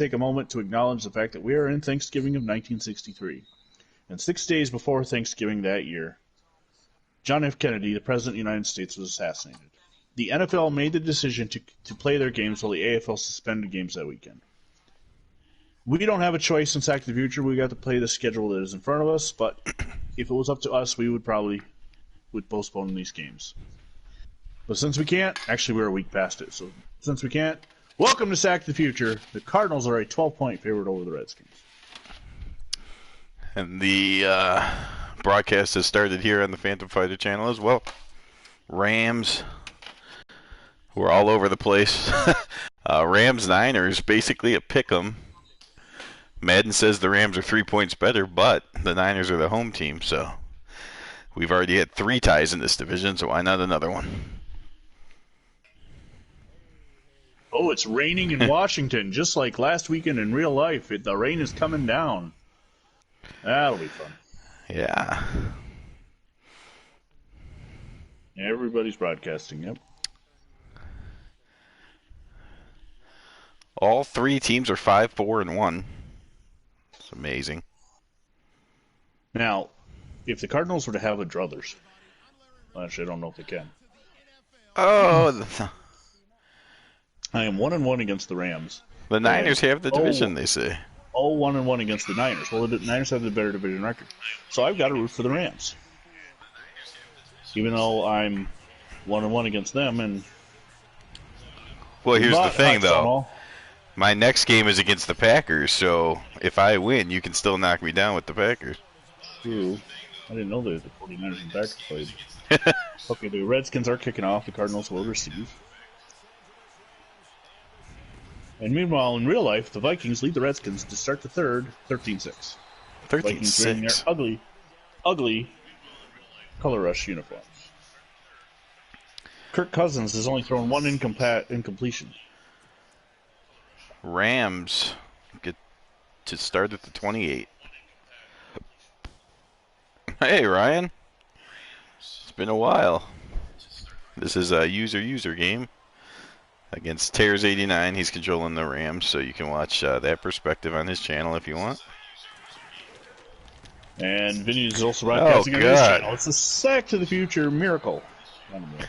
take a moment to acknowledge the fact that we are in Thanksgiving of 1963. And 6 days before Thanksgiving that year, John F. Kennedy, the President of the United States, was assassinated. The NFL made the decision to play their games while the AFL suspended games that weekend. We don't have a choice in Sack to the Future. We got to play the schedule that is in front of us, but if it was up to us, we would probably postpone these games. But since we can't, actually we're a week past it, so since we can't, welcome to Sack to the Future. The Cardinals are a 12-point favorite over the Redskins. And the broadcast has started here on the Phantom Fighter channel as well. Rams, who are all over the place. Rams-Niners, basically a pick-em. Madden says the Rams are 3 points better, but the Niners are the home team, so we've already had 3 ties in this division, so why not another one? Oh, it's raining in Washington, just like last weekend in real life. The rain is coming down. That'll be fun. Yeah. Everybody's broadcasting, yep. All 3 teams are 5-4-1. It's amazing. Now, if the Cardinals were to have a druthers, actually, I don't know if they can. Oh, I am 1-1 against the Rams. The Niners have the division, they say. 1-1 against the Niners. Well, the Niners have the better division record. So I've got to root for the Rams. Even though I'm 1-1 against them. And well, here's the thing, though. My next game is against the Packers, so if I win, you can still knock me down with the Packers. True. I didn't know that the 49ers and Packers played. Okay, the Redskins are kicking off. The Cardinals will receive. And meanwhile, in real life, the Vikings lead the Redskins to start the third, 13-6. 13-6. Wearing their ugly, ugly color rush uniforms. Kirk Cousins has only thrown 1 incompletion. Rams get to start at the 28. Hey, Ryan. It's been a while. This is a user game against Tears89. He's controlling the Rams, so you can watch that perspective on his channel if you want. And Vinny is also broadcasting on his channel. It's a Sack to the Future miracle. Not a miracle.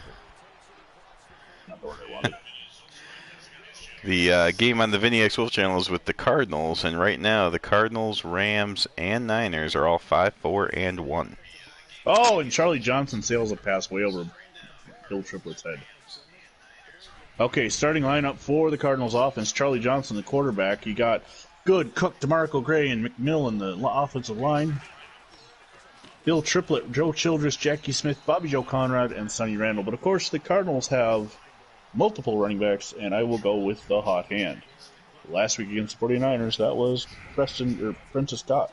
Not the word I wanted. The game on the Vinny X Wolf channel is with the Cardinals, and right now the Cardinals, Rams, and Niners are all 5-4-1. Oh, and Charlie Johnson sails a pass way over Bill Triplett's head. Okay, starting lineup for the Cardinals offense. Charlie Johnson, the quarterback. You got Good, Cook, DeMarco Gray, and McMillan, the offensive line. Bill Triplett, Joe Childress, Jackie Smith, Bobby Joe Conrad, and Sonny Randall. But of course, the Cardinals have multiple running backs, and I will go with the hot hand. Last week against the 49ers, that was Prentice Scott.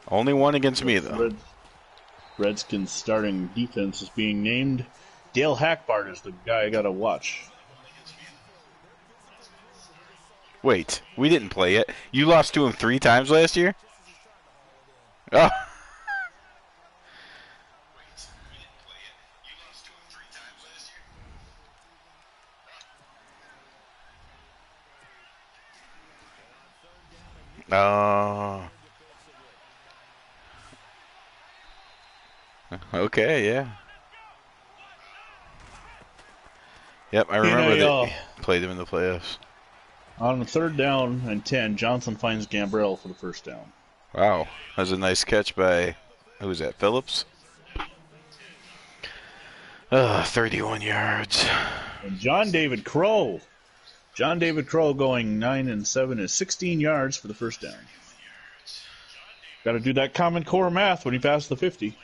Only one against me, though. Redskins starting defense is being named. Dale Hackbart is the guy I gotta watch. Wait, we didn't play yet. You lost to him 3 times last year? Oh. Okay, yeah. Yep, I remember that you played him in the playoffs. On the 3rd down and 10, Johnson finds Gambrell for the 1st down. Wow, that was a nice catch by, who was that, Phillips? 31 yards. And John David Crow going 9-7 is 16 yards for the 1st down. Got to do that Common Core math when he passed the 50.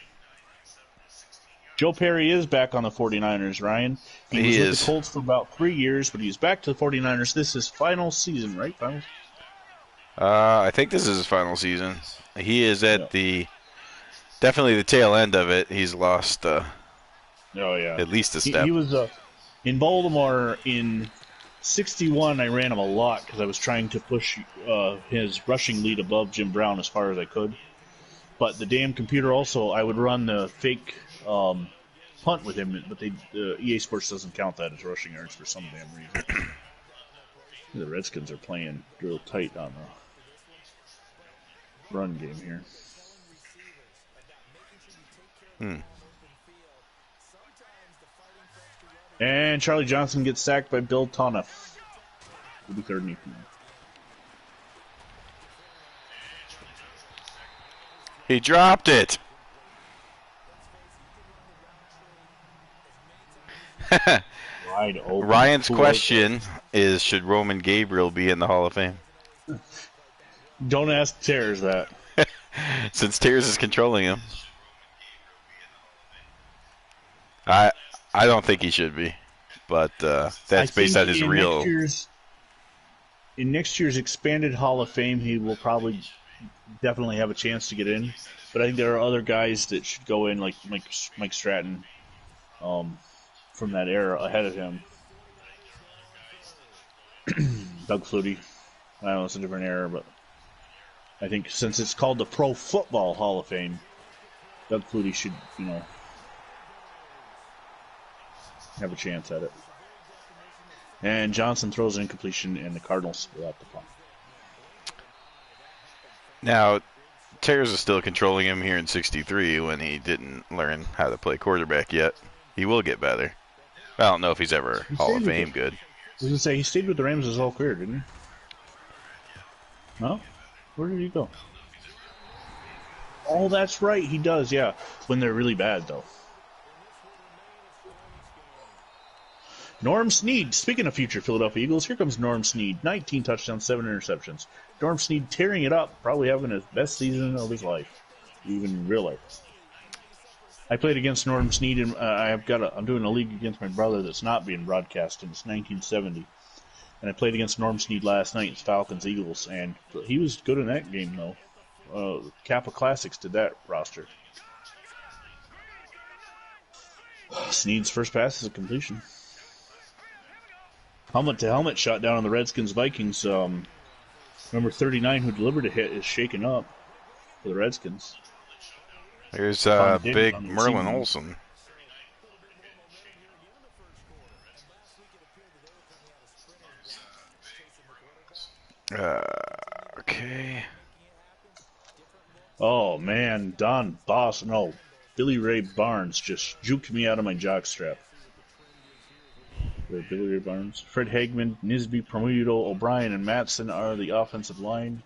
Joe Perry is back on the 49ers, Ryan. He was with the Colts for about 3 years, but he's back to the 49ers. This is final season, right? I think this is his final season. He is at the Definitely the tail end of it. He's lost Oh yeah, at least a he step. was in Baltimore in '61. I ran him a lot because I was trying to push his rushing lead above Jim Brown as far as I could. But the damn computer also, I would run the fake punt with him, but EA Sports doesn't count that as rushing yards for some damn reason. The Redskins are playing real tight on the run game here. And Charlie Johnson gets sacked by Bill Toniff. It'll be 3rd and 18. He dropped it. Wide open. Ryan's question is, should Roman Gabriel be in the Hall of Fame? Don't ask Tears that. Since Tears is controlling him. I don't think he should be. But that's based on his real... In next year's expanded Hall of Fame, he will probably definitely have a chance to get in. But I think there are other guys that should go in, like Mike Stratton, from that era ahead of him. Doug Flutie. I know it's a different era, but I think since it's called the Pro Football Hall of Fame, Doug Flutie should, have a chance at it. And Johnson throws an incompletion, and the Cardinals will have to punt. Now, Tears is still controlling him here in '63 when he didn't learn how to play quarterback yet. He will get better. I don't know if he's ever Hall of Fame good. I was going to say, he stayed with the Rams his whole career, didn't he? No? Where did he go? Oh, that's right, he does, yeah. When they're really bad, though. Norm Snead, speaking of future Philadelphia Eagles, here comes Norm Snead. 19 touchdowns, 7 interceptions. Norm Snead tearing it up, probably having his best season of his life, even in real life. I played against Norm Snead, and I'm doing a league against my brother that's not being broadcast, and it's 1970. And I played against Norm Snead last night. It's Falcons-Eagles, and he was good in that game, though. Kappa Classics did that roster. Snead's first pass is a completion. Helmet-to-helmet shot down on the Redskins-Vikings. Number 39, who delivered a hit, is shaken up for the Redskins. There's big Merlin Olsen. Okay. Oh, man. Billy Ray Barnes just juked me out of my jockstrap. Billy Ray Barnes. Fred Hagman, Nisby, Promuto, O'Brien, and Matson are the offensive line.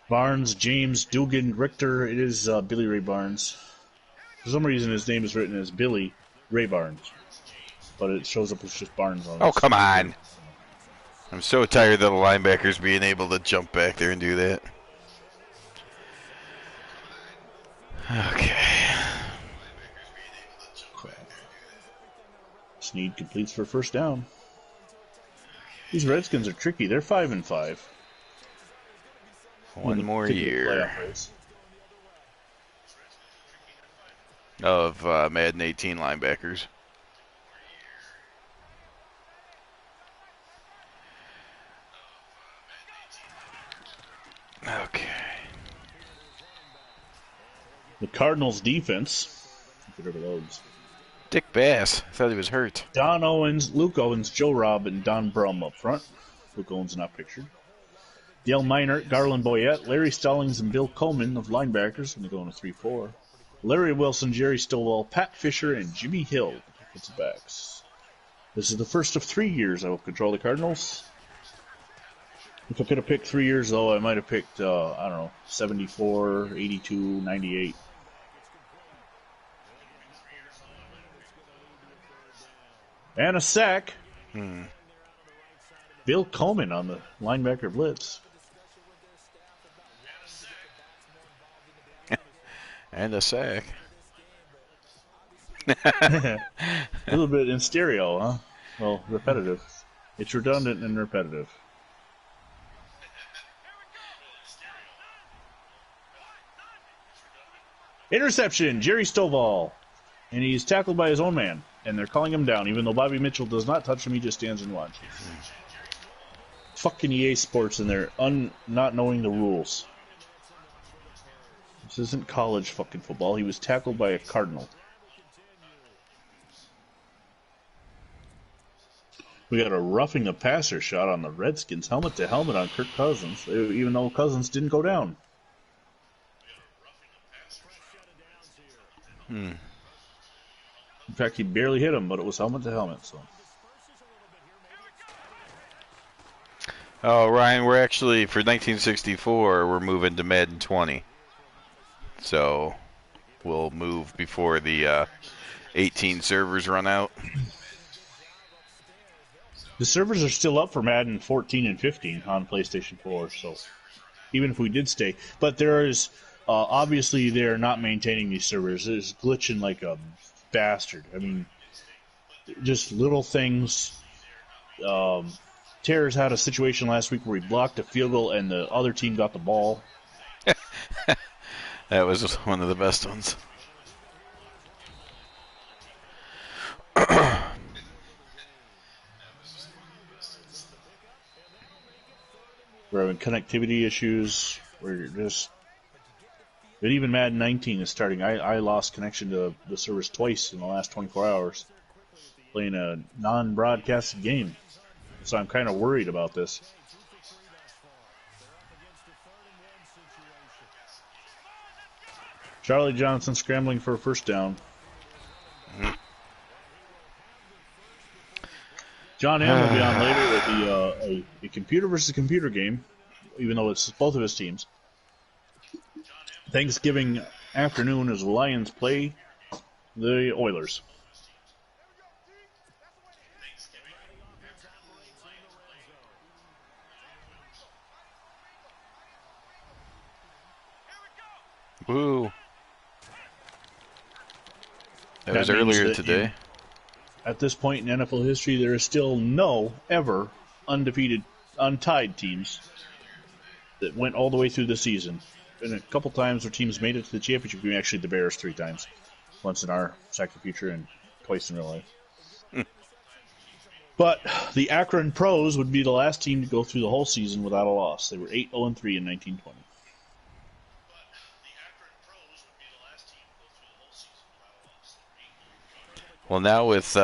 Barnes, James, Dugan, Richter. It is Billy Ray Barnes. For some reason, his name is written as Billy Ray Barnes, but it shows up as just Barnes on it. Oh, come on. I'm so tired of the linebackers being able to jump back there and do that. Okay. Snead completes for first down. These Redskins are tricky. They're 5-5. One more year of Madden 18 linebackers. Okay. The Cardinals' defense. Get over those. Dick Bass. I thought he was hurt. Don Owens, Luke Owens, Joe Robb, and Don Brum up front. Luke Owens not pictured. Dale Minert, Garland Boyette, Larry Stallings, and Bill Coleman of linebackers. And they go into 3-4. Larry Wilson, Jerry Stillwell, Pat Fisher, and Jimmy Hill, defensive backs. This is the first of 3 years I will control the Cardinals. If I could have picked 3 years, though, I might have picked, 74, 82, 98. And a sack. Bill Coleman on the linebacker blitz. And a sack. A little bit in stereo, huh? Well, repetitive. It's redundant and repetitive. Interception, Jerry Stovall. And he's tackled by his own man. And they're calling him down. Even though Bobby Mitchell does not touch him, he just stands and watches. Fucking EA Sports and they're not knowing the rules. This isn't college fucking football. He was tackled by a Cardinal. We got a roughing the passer shot on the Redskins, helmet to helmet on Kirk Cousins, even though Cousins didn't go down. In fact, he barely hit him, but it was helmet to helmet. So. Oh, Ryan, we're actually, for 1964, we're moving to Madden 20. So we'll move before the 18 servers run out. The servers are still up for Madden 14 and 15 on PlayStation 4, so even if we did stay. But there is, obviously, they're not maintaining these servers. It's glitching like a bastard. I mean, just little things. Terrors had a situation last week where he blocked a field goal and the other team got the ball. That was one of the best ones. We're having connectivity issues. We're just... But even Madden 19 is starting. I lost connection to the servers twice in the last 24 hours playing a non-broadcasted game. So I'm kind of worried about this. Charlie Johnson scrambling for a first down. John M will be on later with a computer versus computer game, even though it's both of his teams. Thanksgiving afternoon as the Lions play the Oilers. Woo. That was earlier today. At this point in NFL history, there is still no ever undefeated, untied teams that went all the way through the season. Been a couple times where teams made it to the championship game. Actually, the Bears 3 times. Once in our Sack the Future and twice in real life. But the Akron Pros would be the last team to go through the whole season without a loss. They were 8-0-3 in 1920. Well, now with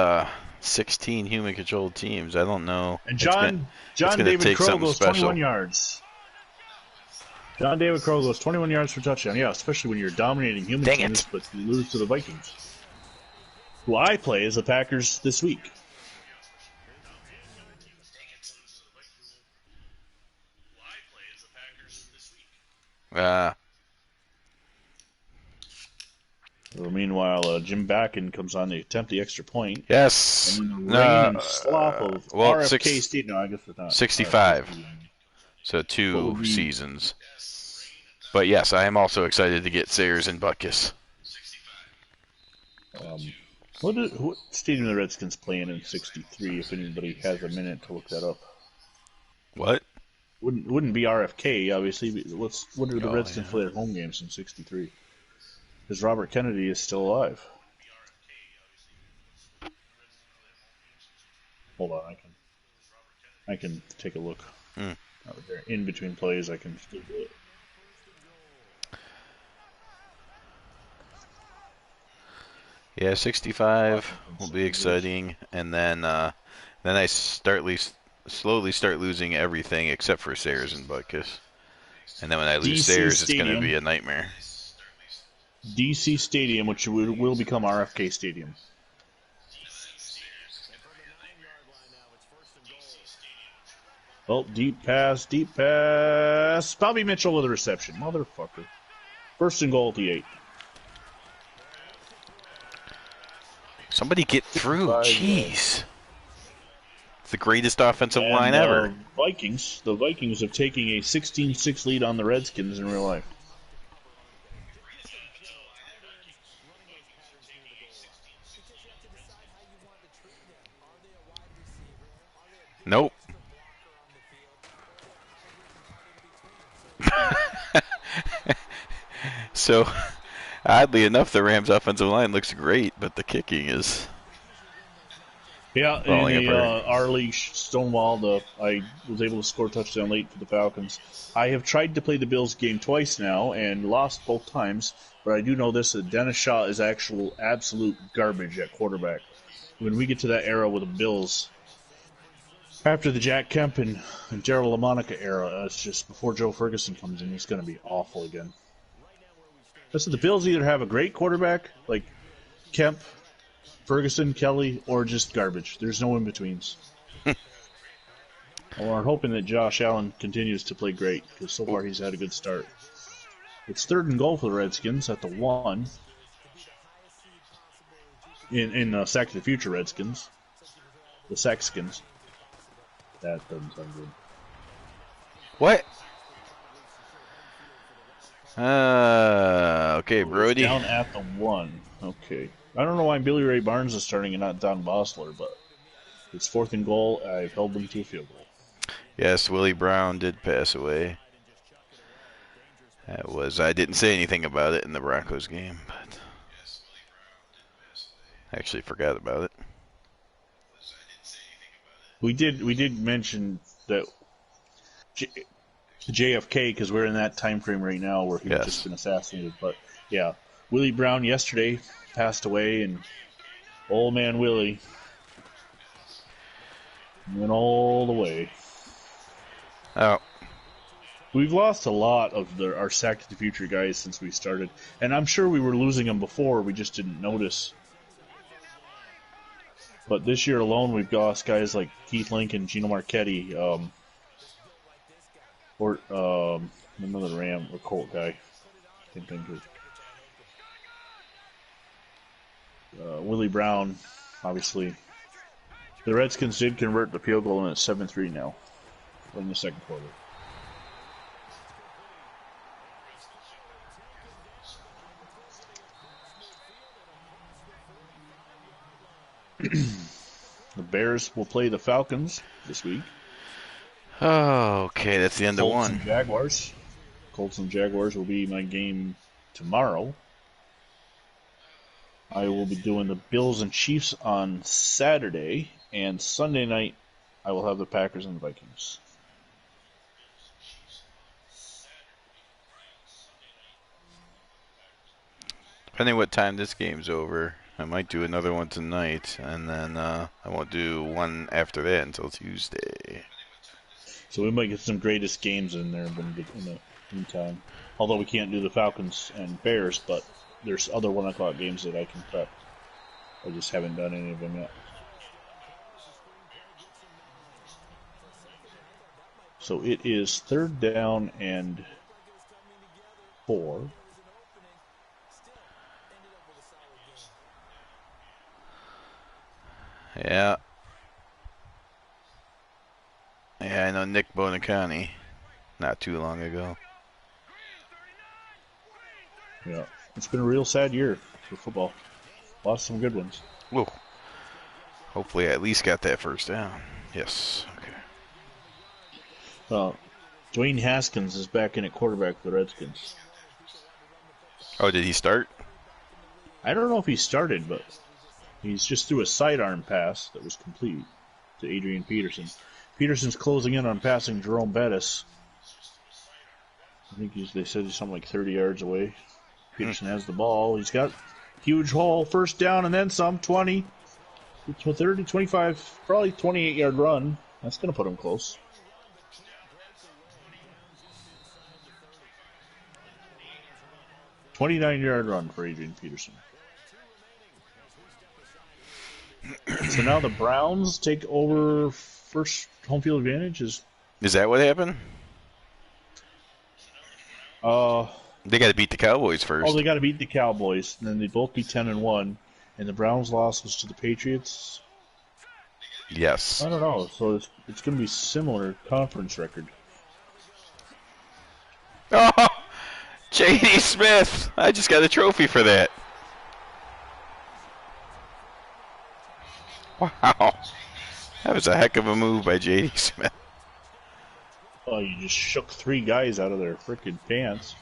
16 human-controlled teams, I don't know. And John David Crow goes 21 yards. John David Crow goes 21 yards for touchdown. Yeah, especially when you're dominating human teams, but you lose to the Vikings, who I play as the Packers this week. Well, meanwhile, Jim Bakken comes on to attempt the extra point. Yes. And in the rain and slop of RFK Stadium. No, I guess it's not. 65. So 2 seasons. But yes, I am also excited to get Sayers and Butkus. What stadium the Redskins playing in '63? If anybody has a minute to look that up. What? Wouldn't be RFK, obviously. What do the Redskins play their home games in '63? Because Robert Kennedy is still alive. Hold on, I can take a look. In between plays, I can still do it. Yeah, 65 will be exciting, and then I slowly start losing everything except for Sayers and Butkus. And then when I lose Sayers, it's going to be a nightmare. DC Stadium, which will become RFK Stadium. Oh, deep pass. Bobby Mitchell with a reception. Motherfucker. First and goal at the 8. Somebody get through. Jeez. It's the greatest offensive line ever. The Vikings have taken a 16-6 lead on the Redskins in real life. Nope. So, Oddly enough, the Rams' offensive line looks great, but the kicking is Yeah, in falling a apart. our league, Stonewall, I was able to score a touchdown late for the Falcons. I have tried to play the Bills game twice now and lost both times, but I do know this, that Dennis Shaw is absolute garbage at quarterback. When we get to that era with the Bills, after the Jack Kemp and Daryl LaMonica era, it's just before Joe Ferguson comes in, it's going to be awful again. So the Bills either have a great quarterback, like Kemp, Ferguson, Kelly, or just garbage. There's no in-betweens. Well, we're hoping that Josh Allen continues to play great, because so far he's had a good start. It's 3rd and goal for the Redskins at the 1. In Sack of the Future Redskins. The Sackskins. That doesn't sound good. What? Okay, Brody. It's down at the 1. Okay. I don't know why Billy Ray Barnes is starting and not Don Bossler, but it's 4th and goal. I've held them to a field goal. Yes, Willie Brown did pass away. I didn't say anything about it in the Broncos game, but I actually forgot about it. We did mention that JFK, because we're in that time frame right now where he's just been assassinated. But yeah, Willie Brown yesterday passed away, and old man Willie went all the way. Oh. We've lost a lot of our Sack to the Future guys since we started, and I'm sure we were losing them before, we just didn't notice. But this year alone, we've lost guys like Keith Lincoln, Gino Marchetti, or another Ram or Colt guy. Can't think of. Willie Brown, obviously. The Redskins did convert the field goal, and it's 7-3 now in the second quarter. The Bears will play the Falcons this week. Oh, okay, that's the end of one. Colts and Jaguars will be my game tomorrow. I will be doing the Bills and Chiefs on Saturday, and Sunday night I will have the Packers and the Vikings. Depending what time this game's over, I might do another one tonight, and then I won't do one after that until Tuesday. So we might get some greatest games in there in the meantime. Although we can't do the Falcons and Bears, but there's other 1 o'clock games that I can prep. I just haven't done any of them yet. So it is 3rd down and 4. Yeah. Yeah, I know Nick Bonicani not too long ago. Yeah, it's been a real sad year for football. Lost some good ones. Whoa. Hopefully I at least got that first down. Yes, okay. Dwayne Haskins is back in at quarterback for the Redskins. Oh, did he start? I don't know if he started, but he's just threw a sidearm pass that was complete to Adrian Peterson. Peterson's closing in on passing Jerome Bettis. I think they said he's something like 30 yards away. Peterson has the ball. He's got huge hole, first down, and then some, 20. 30, 25, probably 28-yard run. That's going to put him close. $29-yard run for Adrian Peterson. So now the Browns take over first home field advantage. Is that what happened? They got to beat the Cowboys first. Oh, they got to beat the Cowboys, and then they both be 10-1, and the Browns' loss was to the Patriots. Yes. I don't know. So it's going to be similar conference record. Oh, J.D. Smith! I just got a trophy for that. Wow. That was a heck of a move by J.D. Smith. Oh, you just shook 3 guys out of their freaking pants.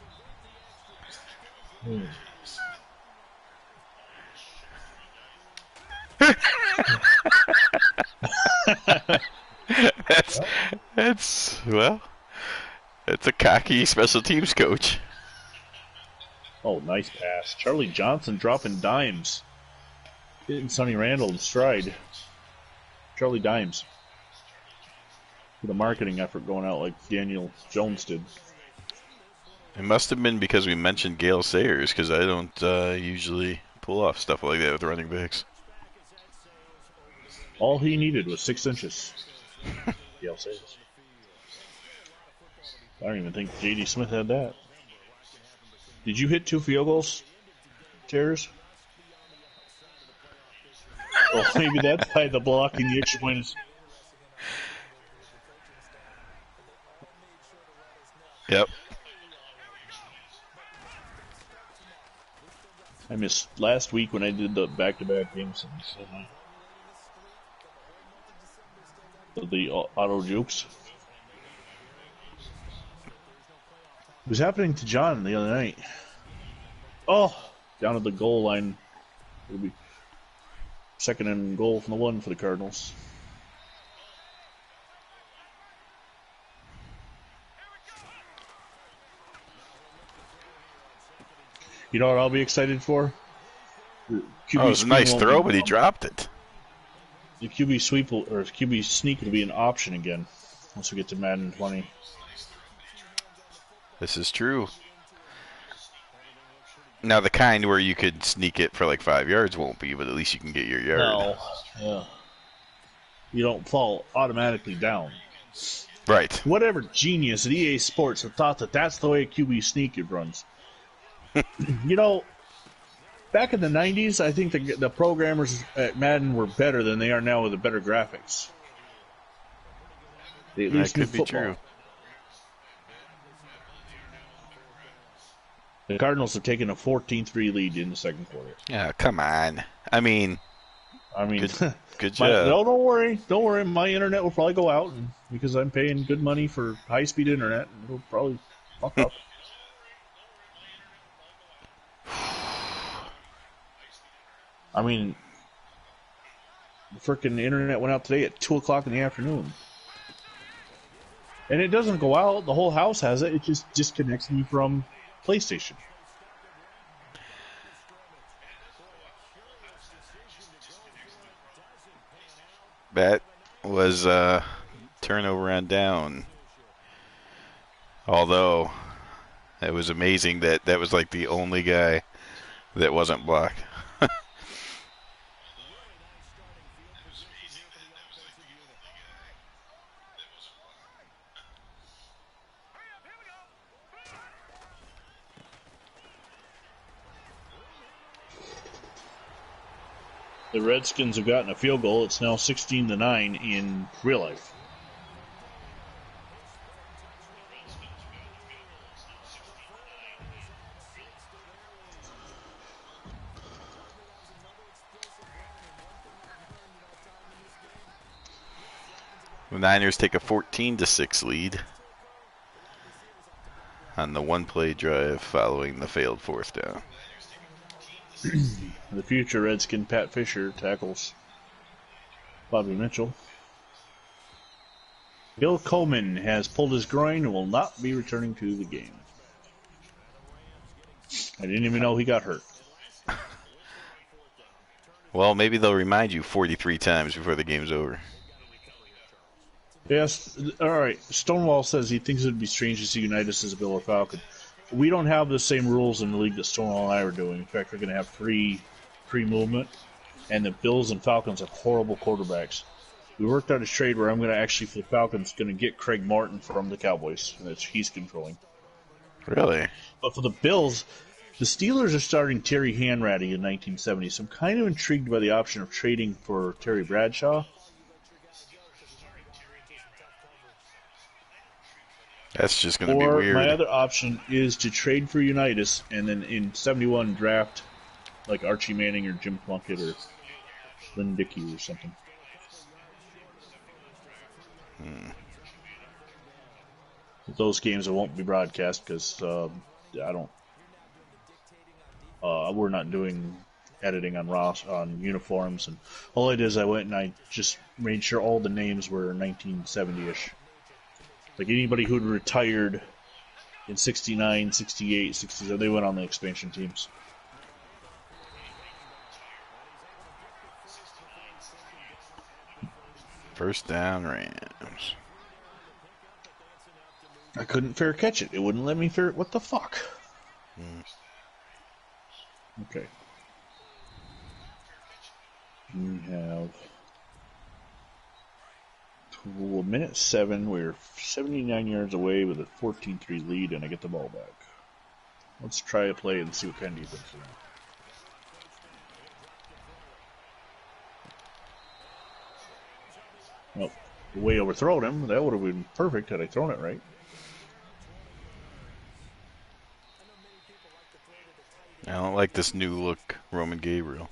That's that's well, it's a cocky special teams coach. Oh, nice pass. Charlie Johnson dropping dimes. Hitting Sonny Randall in stride. Charlie Dimes. With a marketing effort going out like Daniel Jones did. It must have been because we mentioned Gale Sayers, because I don't usually pull off stuff like that with running backs. All he needed was 6 inches. Gale Sayers. I don't even think J.D. Smith had that. Did you hit 2 field goals, Terrors? Well, maybe that's by the blocking the extra point is. Yep. I missed last week when I did the back-to-back games. The auto jukes. It was happening to John the other night. Oh, down at the goal line. It'll be 2nd and goal from the 1 for the Cardinals. You know what I'll be excited for? Oh, it was a nice throw, but he dropped it. The QB sweep or QB sneak will be an option again once we get to Madden 20. This is true. Now, the kind where you could sneak it for like 5 yards won't be, but at least you can get your yard. No, yeah. You don't fall automatically down. Right. Whatever genius at EA Sports have thought that that's the way QB sneak runs. You know, back in the 90s, I think the programmers at Madden were better than they are now with the better graphics. They at least that could be football. true. The Cardinals have taken a 14-3 lead in the 2nd quarter. Yeah, come on. I mean, good job. No, don't worry. My internet will probably go out because I'm paying good money for high-speed internet. It'll probably fuck up. I mean, the frickin' internet went out today at 2 o'clock in the afternoon. And it doesn't go out. The whole house has it. It just disconnects me from PlayStation. That was turnover on down. Although, it was amazing that was like the only guy that wasn't blocked. The Redskins have gotten a field goal. It's now 16-9 in real life. The Niners take a 14-6 lead on the one-play drive following the failed 4th down. The future Redskin Pat Fisher tackles Bobby Mitchell. Bill Coleman has pulled his groin and will not be returning to the game. I didn't even know he got hurt. Well, maybe they'll remind you 43 times before the game's over. Yes, all right. Stonewall says he thinks it would be strange to see Unitas as a Bill or Falcon. We don't have the same rules in the league that Stonewall and I are doing. In fact, we're going to have free movement, and the Bills and Falcons have horrible quarterbacks. We worked out a trade where I'm going to actually, for the Falcons, going to get Craig Martin from the Cowboys, and he's controlling. Really? But for the Bills, the Steelers are starting Terry Hanratty in 1970, so I'm kind of intrigued by the option of trading for Terry Bradshaw. That's just going to be weird. My other option is to trade for Unitas and then in 71 draft like Archie Manning or Jim Plunkett or Lynn Dickey or something. Those games won't be broadcast because I don't. We're not doing editing on uniforms, and all I did is I went and I just made sure all the names were 1970-ish. Like anybody who'd retired in 69, 68, 67, they went on the expansion teams. First down, Rams. I couldn't fair catch it. It wouldn't let me fair. What the fuck? Okay. We have minute 7. We're 79 yards away with a 14-3 lead, and I get the ball back. Let's try a play and see what kind of defense we have. Well, way overthrown him. That would have been perfect had I thrown it right. I don't like this new look Roman Gabriel.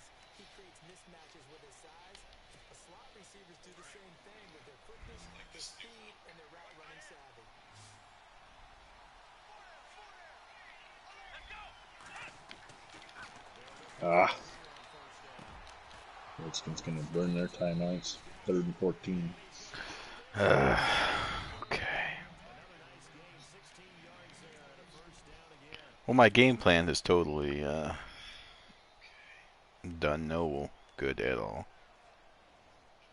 Redskins going to burn their timeouts. 3rd and 14. Okay. Well, my game plan is totally done no good at all.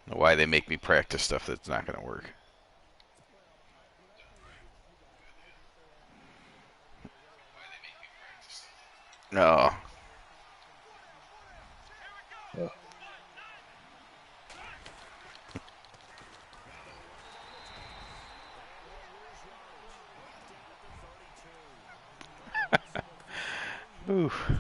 Why they make me practice stuff that's not going to work. No. Oof.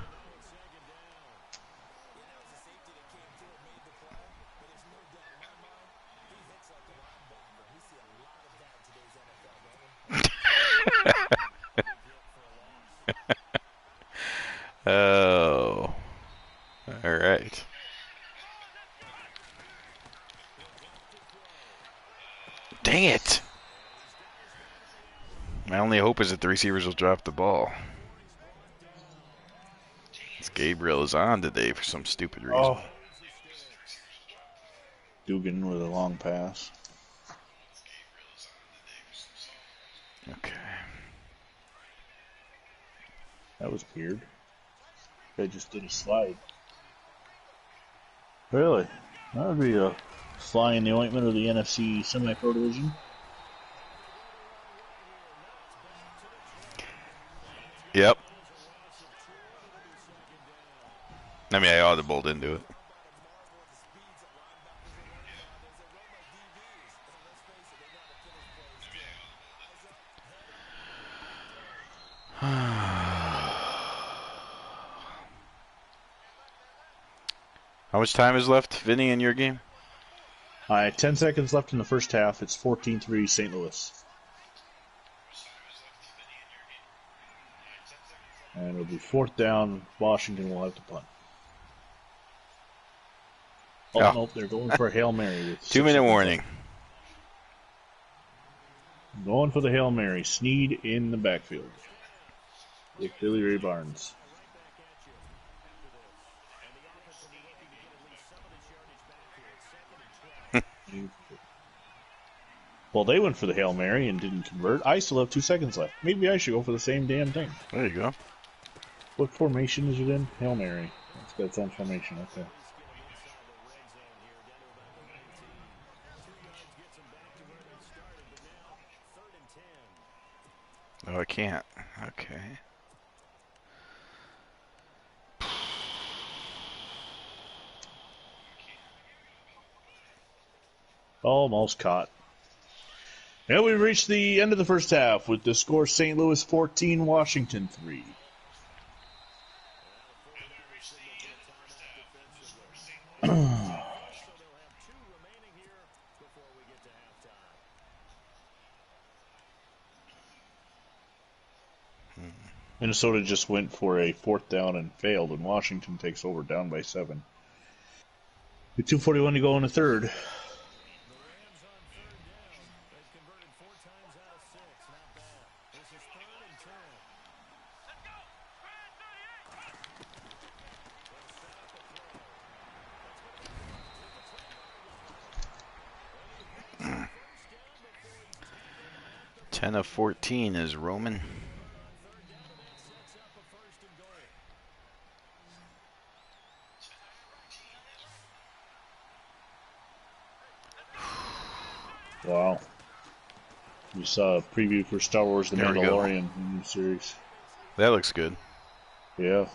Oh. All right. Dang it. My only hope is that the receivers will drop the ball. This Gabriel is on today for some stupid reason. Oh. Dugan with a long pass. Okay. That was weird. They just did a slide. Really? That would be a fly in the ointment of the NFC Semi-Pro Division. Yep. I mean, I audibled into it. How much time is left, Vinny, in your game? 10 seconds left in the first half. It's 14-3 St. Louis. And it'll be 4th down. Washington will have to punt. Oh, nope, they're going for a Hail Mary. With 2-minute warning. Going for the Hail Mary. Snead in the backfield. With Billy Ray Barnes. Well, they went for the Hail Mary and didn't convert. I still have 2 seconds left. Maybe I should go for the same damn thing. There you go. What formation is it in? Hail Mary. It's got its own formation. Okay. Oh, I can't. Okay. Almost caught. And we reached the end of the first half with the score St. Louis 14, Washington 3. Minnesota just went for a 4th down and failed, and Washington takes over down by 7. With 2:41 to go in the third. 10 of 14 is Roman. Wow. We saw a preview for Star Wars The There we go. Mandalorian new series. That looks good. Yeah.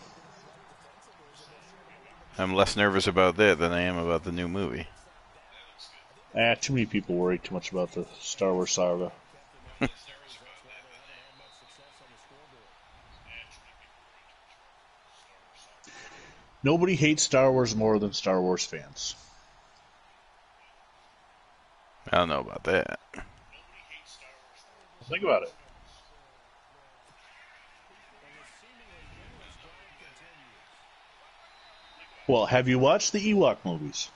I'm less nervous about that than I am about the new movie. Too many people worry too much about the Star Wars saga. Nobody hates Star Wars more than Star Wars fans. I don't know about that. Think about it. Well, have you watched the Ewok movies?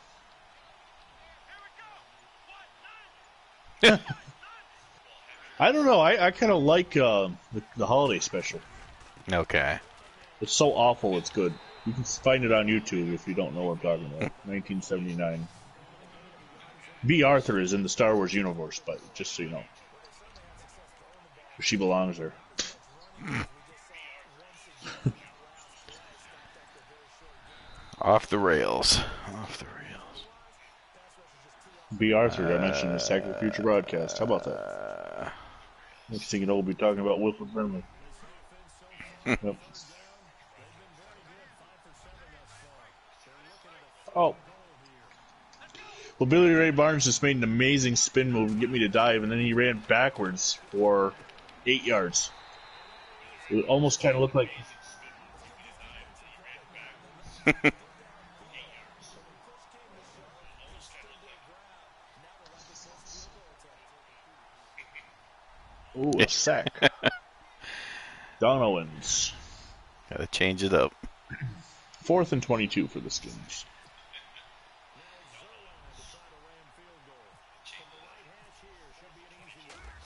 I don't know. I kind of like the holiday special. Okay. It's so awful, it's good. You can find it on YouTube if you don't know what I'm talking about. 1979. B. Arthur is in the Star Wars universe, but just so you know. She belongs there. Off the rails. Off the rails. B. Arthur, I mentioned in the Sack of the Future broadcast. How about that? Next thing you know, we'll be talking about Wilford Brimley. Yep. Oh. Well, Billy Ray Barnes just made an amazing spin move and get me to dive, and then he ran backwards for 8 yards. It almost kind of looked like... Ooh, a sack. Don Owens. Gotta change it up. 4th and 22 for the Skins.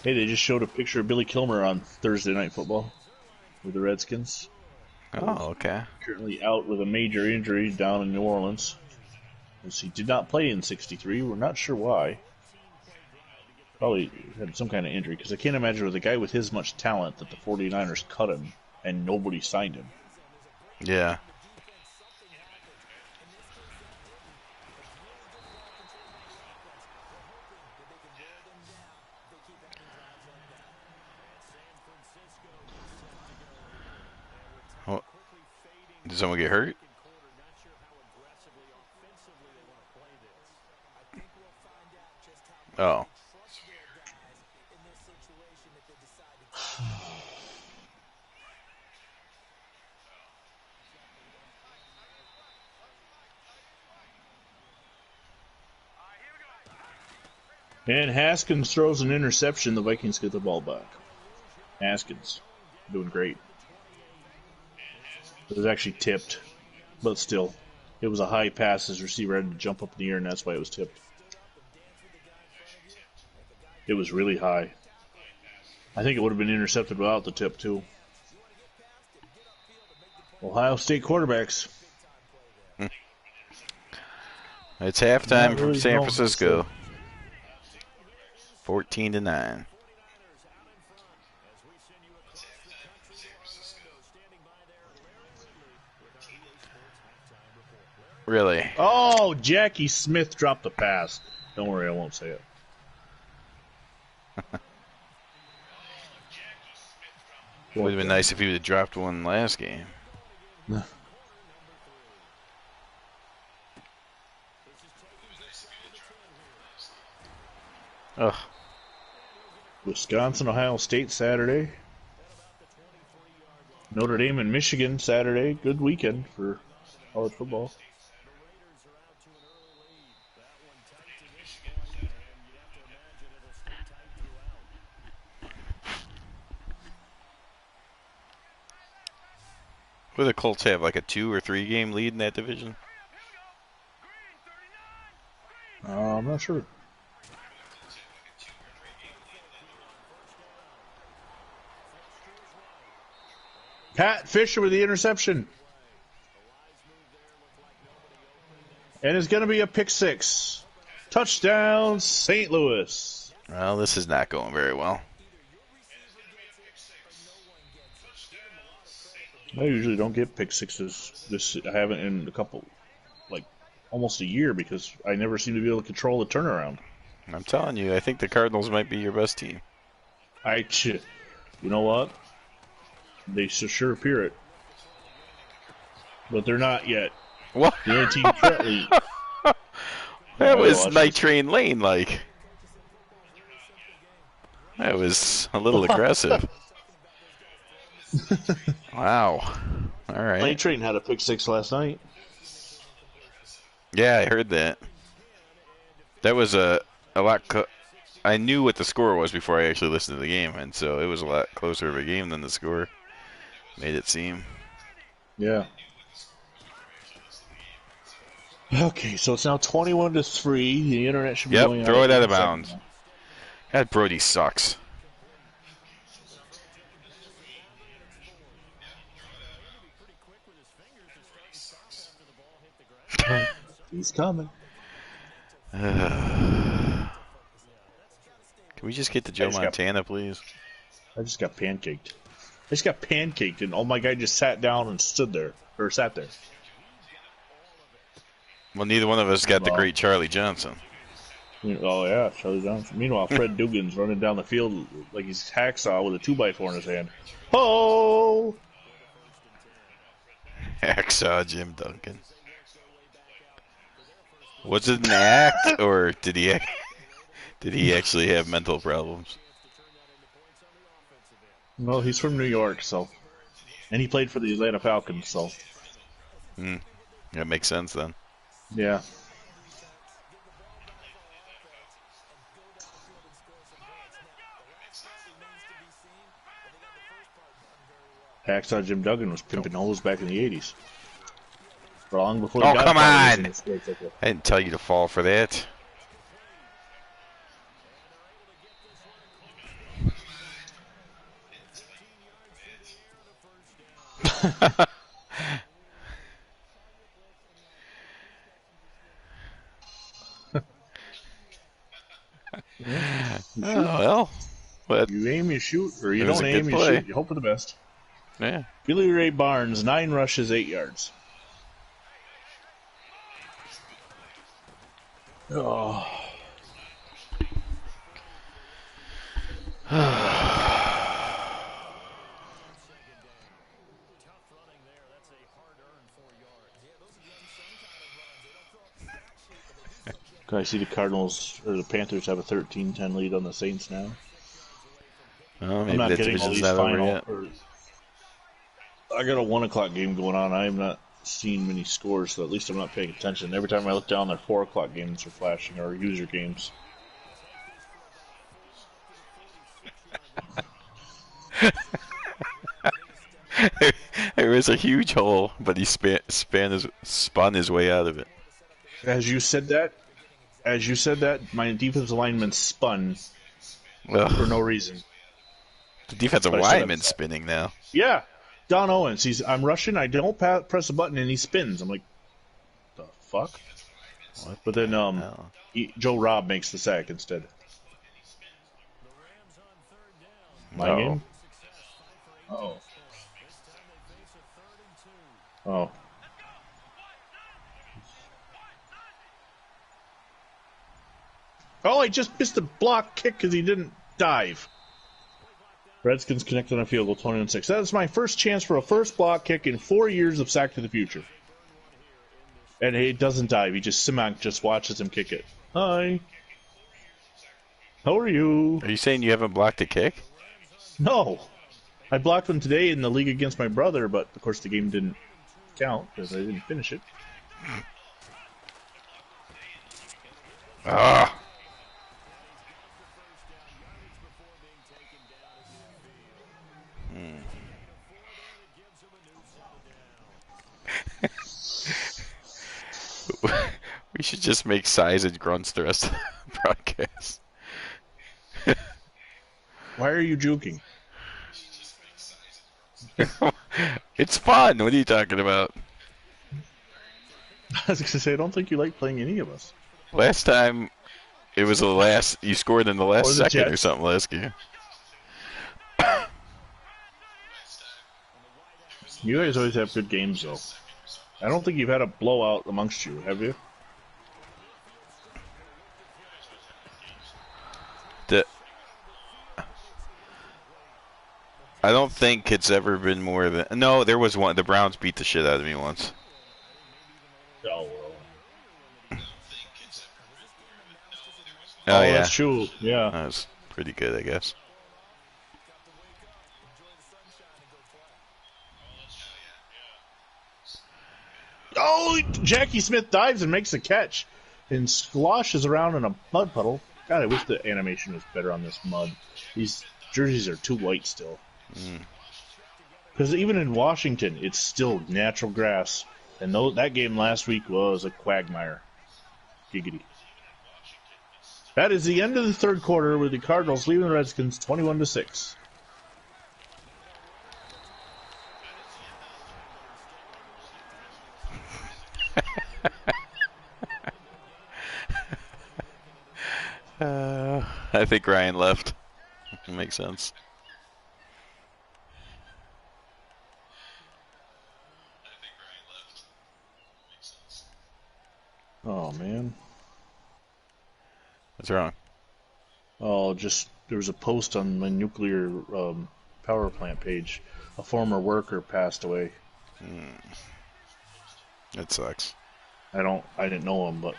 Hey, they just showed a picture of Billy Kilmer on Thursday Night Football with the Redskins. Oh, okay. Currently out with a major injury down in New Orleans. As he did not play in '63. We're not sure why. Probably had some kind of injury, because I can't imagine with a guy with his much talent that the 49ers cut him and nobody signed him. Yeah. Oh, did someone get hurt? Oh. And Haskins throws an interception. The Vikings get the ball back. Haskins doing great. It was actually tipped, but still, it was a high pass. His receiver had to jump up in the air, and that's why it was tipped. It was really high. I think it would have been intercepted without the tip, too. Ohio State quarterbacks. It's halftime really from San known, Francisco. 14-9. Really? Oh, Jackie Smith dropped the pass. Don't worry, I won't say it. It would have been nice if he would have dropped one last game. Ugh. Wisconsin, Ohio State Saturday. Notre Dame and Michigan Saturday. Good weekend for college football. Will the Colts have like a 2 or 3 game lead in that division? I'm not sure. Pat Fisher with the interception. And it's going to be a pick six. Touchdown, St. Louis. Well, this is not going very well. I usually don't get pick sixes. I haven't in a couple, like almost a year, because I never seem to be able to control the turnaround. I'm telling you, I think the Cardinals might be your best team. You know what? They sure appear it, but they're not yet. What? The only team currently. That was Night Train Lane, like. That was a little aggressive. Wow. All right. Night Train had a pick six last night. Yeah, I heard that. That was a lot. I knew what the score was before I actually listened to the game, and so it was a lot closer of a game than the score made it seem. Yeah. Okay, so it's now 21-3. The internet should be going Yep, out. throw it out of bounds. That Brody sucks. He's coming. Can we just get to Joe Montana, please? I just got pancaked. And my guy just sat down and sat there. Well, neither one of us got the great Charlie Johnson. Oh, yeah, Charlie Johnson. Meanwhile, Fred Dugan's running down the field like he's hacksaw with a 2x4 in his hand. Oh! Hacksaw Jim Duncan. Was it an act, or did he actually have mental problems? Well, he's from New York, and he played for the Atlanta Falcons, so. That makes sense then. Yeah. Hacksaw Jim Duggan was pimping holes back in the 80s. Long before oh, come on! I didn't tell you to fall for that. Well, but you aim, you shoot, or you don't aim, you shoot. You hope for the best. Yeah. Billy Ray Barnes, 9 rushes, 8 yards. Oh. I see the Cardinals or the Panthers have a 13-10 lead on the Saints now. Well, maybe I'm not that getting all division's these not over final. yet. I got a 1 o'clock game going on. I have not seen many scores, so at least I'm not paying attention. Every time I look down, their 4 o'clock games are flashing, or user games. There was a huge hole, but he spun his way out of it. As you said that, my defensive lineman spun for no reason. The defensive lineman's spinning now. Yeah, Don Owens. I'm rushing. I don't press a button, and he spins. I'm like, the fuck? What? But then Joe Robb makes the sack instead. My game? Uh-oh. Oh. Oh, I just missed a block kick because he didn't dive. Redskins connect on a field goal, 21-6. That is my first chance for a first block kick in 4 years of Sack to the Future. And he doesn't dive. Simak just watches him kick it. Hi. How are you? Are you saying you haven't blocked a kick? No. I blocked one today in the league against my brother, but of course the game didn't count because I didn't finish it. Ah. We should just make sighs and grunts the rest of the broadcast. Why are you joking? It's fun. What are you talking about? I was going to say, I don't think you like playing any of us. Last time, it was you scored in the last second or something last game. You guys always have good games, though. I don't think you've had a blowout amongst you, have you? I don't think it's ever been more than... No, there was one. The Browns beat the shit out of me once. Oh, Oh, yeah. That's true. Yeah. That was pretty good, I guess. Oh, Jackie Smith dives and makes a catch and sloshes around in a mud puddle. God, I wish the animation was better on this mud. These jerseys are too white still. Because even in Washington, it's still natural grass. And that game last week was a quagmire. Giggity. That is the end of the third quarter with the Cardinals leaving the Redskins 21-6. I think Ryan left. Makes sense. Oh, man. What's wrong? Oh, just there was a post on my nuclear power plant page. A former worker passed away. That sucks. I didn't know him, but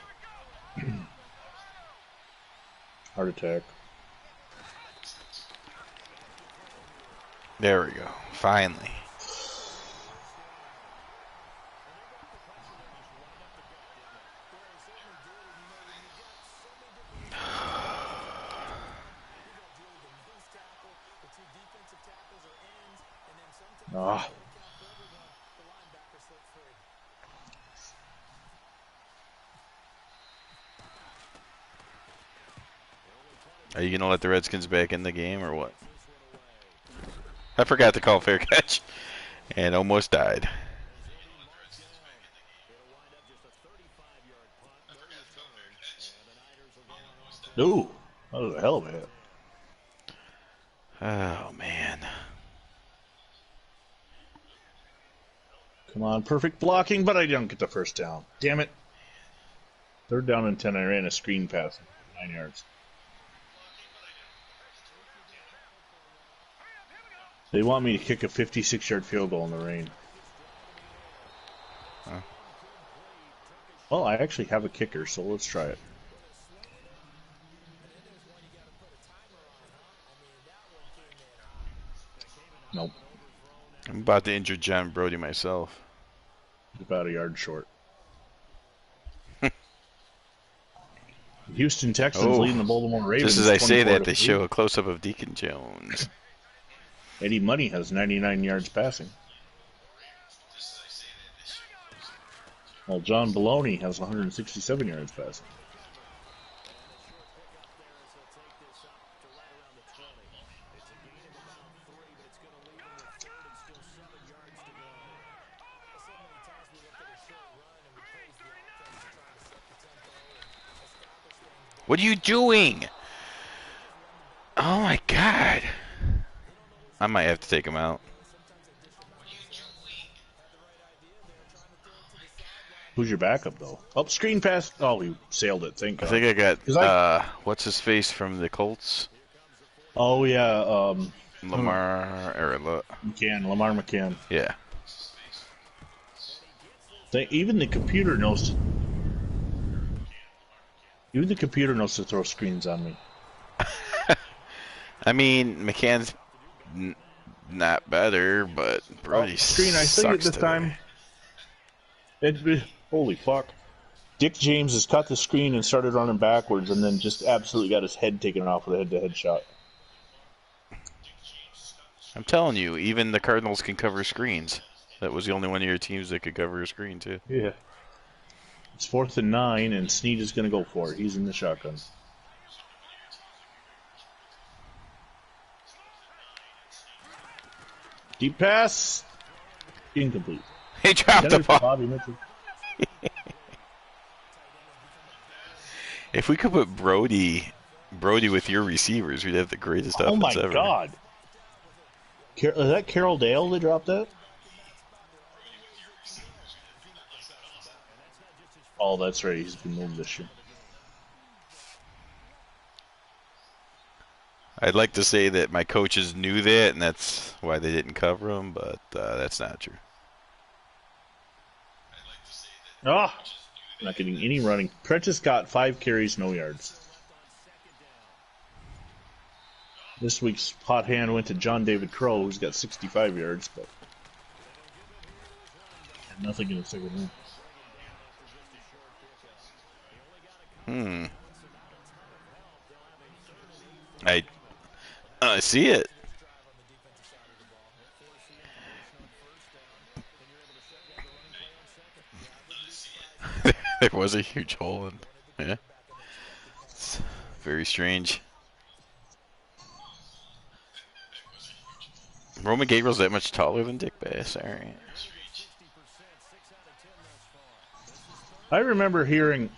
heart attack. There we go. Finally. Ah. Are you going to let the Redskins back in the game or what? I forgot to call fair catch and almost died. Ooh, that was a hell of a hit. Oh, man. Come on, perfect blocking, but I don't get the first down. Damn it. Third down and 10, I ran a screen pass. 9 yards. They want me to kick a 56-yard field goal in the rain. Huh? Well, I actually have a kicker, so let's try it. Nope. I'm about to injure John Brody myself. About a yard short. Houston Texans leading the Baltimore Ravens. Just as I say that, they 24-3. show a close-up of Deacon Jones. Eddie Money has 99 yards passing. While John Baloney has 167 yards passing. What are you doing? Oh my God. I might have to take him out. Who's your backup, though? Oh, screen pass. Oh, he sailed it. Thank God. I think I got, what's his face from the Colts? Oh, yeah. Lamar, Lamar McCann. Yeah. Even the computer knows. Even the computer knows to throw screens on me. I mean, McCann's not better, but Brody screen. I think sucks at this time. Holy fuck. Dick James has cut the screen and started running backwards and then just absolutely got his head taken off with a head-to-head shot. I'm telling you, even the Cardinals can cover screens. That was the only one of your teams that could cover a screen, too. Yeah. It's 4th and 9, and Snead is going to go for it. He's in the shotgun. Deep pass. Incomplete. He dropped the ball. Bobby Mitchell. If we could put Brody with your receivers, we'd have the greatest offense ever. Oh my God! Is that Carroll Dale that dropped that? Oh, that's right. He's been moved this year. I'd like to say that my coaches knew that, and that's why they didn't cover him, but that's not true. Ah, not getting any running. Prentice got 5 carries, no yards. This week's hot hand went to John David Crow, who's got 65 yards, but had nothing in the second half. I see it. There was a huge hole in. Yeah. It's very strange. Roman Gabriel's that much taller than Dick Bass. All right. I remember hearing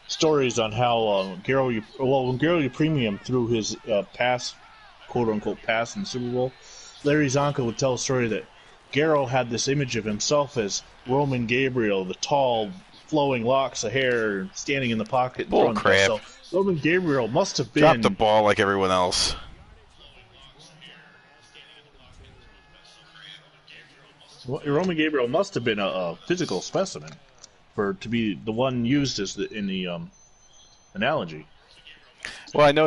stories on how when Garo Premium threw his pass, quote unquote pass in the Super Bowl, Larry Zonka would tell a story that Garo had this image of himself as Roman Gabriel, the tall, flowing locks of hair, standing in the pocket and throwing crap. So Roman Gabriel must have been Dropped the ball like everyone else. Roman Gabriel must have been a physical specimen to be the one used in the analogy. Well, I know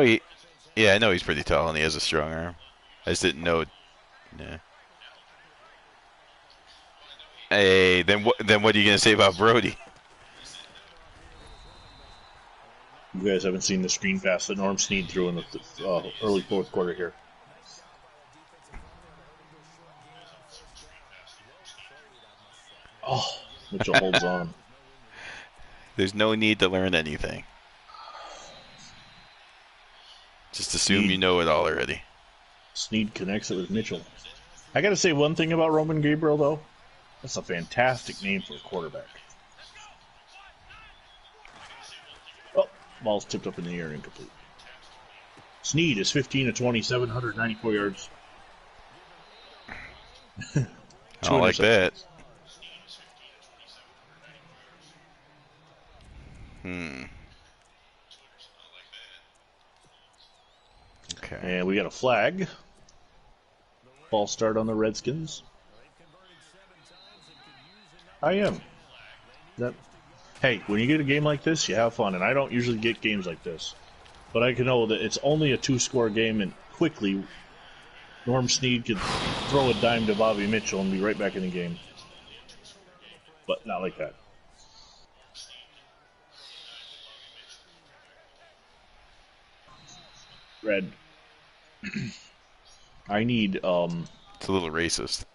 he's pretty tall and he has a strong arm. I just didn't know. Yeah. Hey, then what are you gonna say about Brody? You guys haven't seen the screen pass that Norm Snead threw in the early fourth quarter here. Oh, Mitchell holds on. There's no need to learn anything. Just assume you know it all already. Snead connects it with Mitchell. I got to say one thing about Roman Gabriel, though. That's a fantastic name for a quarterback. Oh, ball's tipped up in the air, incomplete. Snead is 15 of 20, 794 yards. I don't like that. Okay. And we got a flag. Ball start on the Redskins. I am. Hey, when you get a game like this, you have fun. And I don't usually get games like this. But I can know that it's only a 2-score game, and quickly Norm Snead could throw a dime to Bobby Mitchell and be right back in the game. But not like that. Red. I need It's a little racist.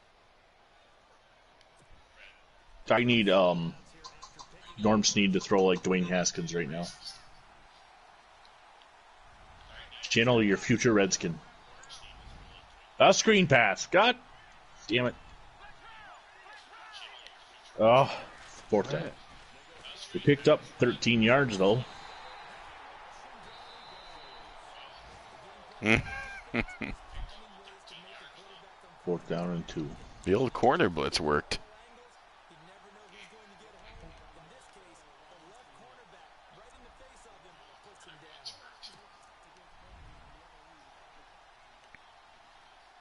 I need Norm Snead to throw like Dwayne Haskins right now. Channel your future Redskin. A screen pass. God damn it. Oh, fourth down. We picked up 13 yards though. Fourth down and 2. The old corner blitz worked.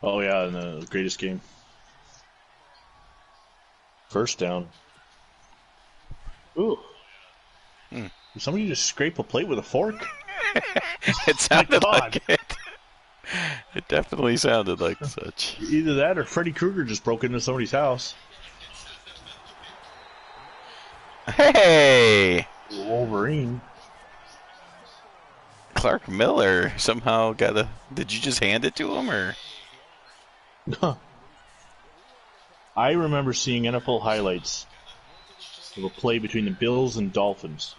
Oh yeah, in the greatest game. First down. Ooh. Did somebody just scrape a plate with a fork? It sounded like it. It definitely sounded like such. Either that or Freddy Krueger just broke into somebody's house. Hey! Wolverine. Clark Miller somehow got a... Did you just hand it to him, or...? I remember seeing NFL highlights of a play between the Bills and Dolphins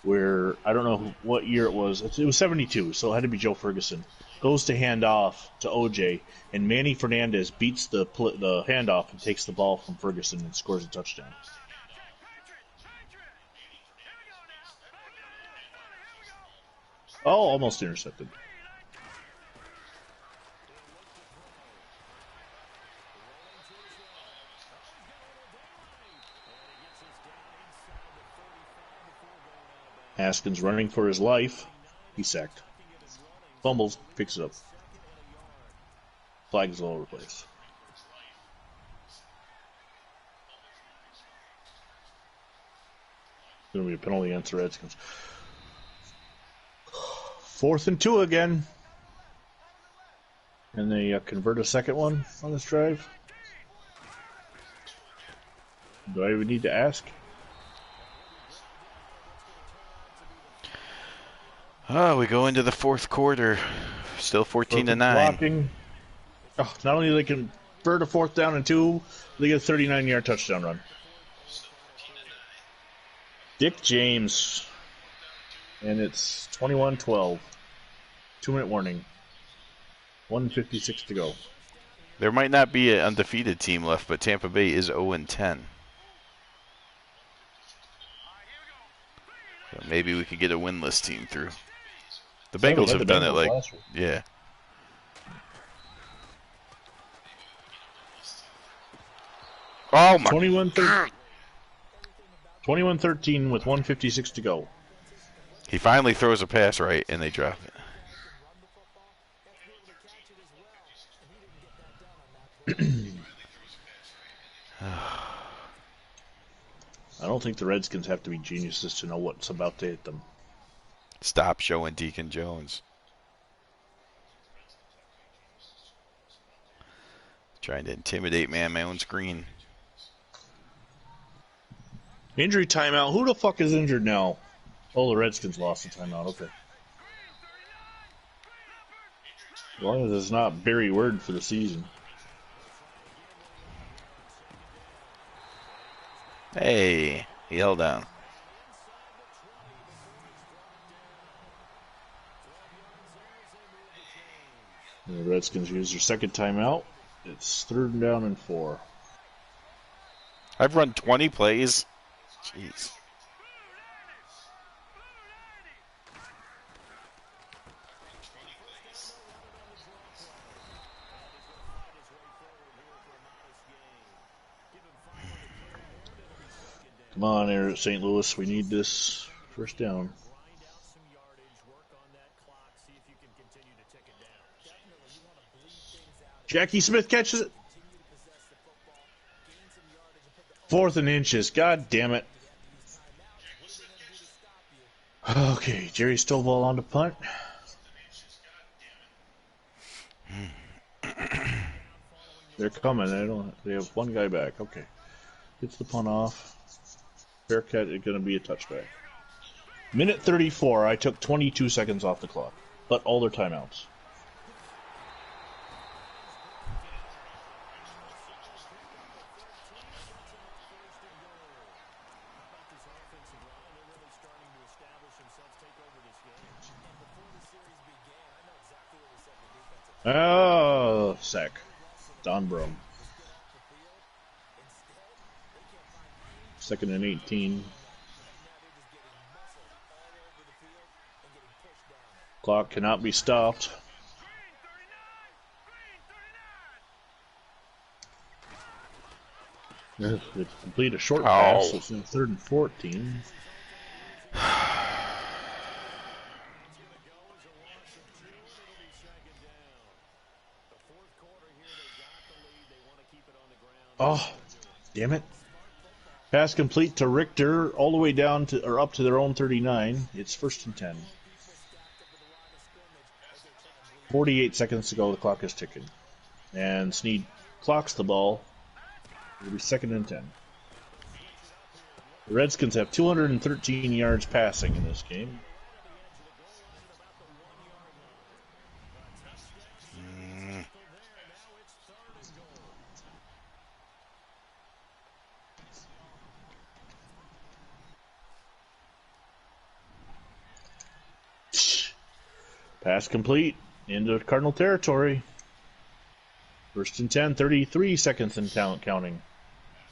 where, I don't know what year it was. It was 72, so it had to be Joe Ferguson. Goes to hand off to OJ, and Manny Fernandez beats the handoff and takes the ball from Ferguson and scores a touchdown. Oh, almost intercepted. Haskins running for his life. He's sacked. Fumbles, picks it up. Flags all over the place. Going to be a penalty against the Redskins. 4th and 2 again. And they convert a second one on this drive. Do I even need to ask? We go into the 4th quarter. Still 14-9. Blocking. Oh, not only do they convert a 4th down and 2, they get a 39-yard touchdown run. Dick James. And it's 21-12. 2-minute warning. 1:56 to go. There might not be an undefeated team left, but Tampa Bay is 0-10. So maybe we could get a winless team through. The Bengals have done it like, yeah. Oh my 21-13 with 1:56 to go. He finally throws a pass right, and they drop it. I don't think the Redskins have to be geniuses to know what's about to hit them. Stop showing Deacon Jones. Trying to intimidate man my own screen. Injury timeout. Who the fuck is injured now? Oh, the Redskins lost the timeout. Okay. As long as it's not Barry Word for the season. Hey, he held down. The Redskins use their second timeout. It's 3rd down and 4. I've run 20 plays. Jeez. Come on, there at St. Louis. We need this first down. Jackie Smith catches it. 4th and inches. God damn it. Okay, Jerry Stovall on the punt. They're coming. They have one guy back. Okay. Gets the punt off. Bearcat is going to be a touchback. Minute 34. I took 22 seconds off the clock. But all their timeouts. Oh, sack. Don Brum. 2nd and 18. Clock cannot be stopped. They complete a short pass, so it's in 3rd and 14. Oh, damn it. Pass complete to Richter, all the way down to, or up to their own 39. It's 1st and 10. 48 seconds to go, the clock is ticking. And Snead clocks the ball. It'll be 2nd and 10. The Redskins have 213 yards passing in this game. Pass complete into Cardinal territory. 1st and 10, 33 seconds and counting.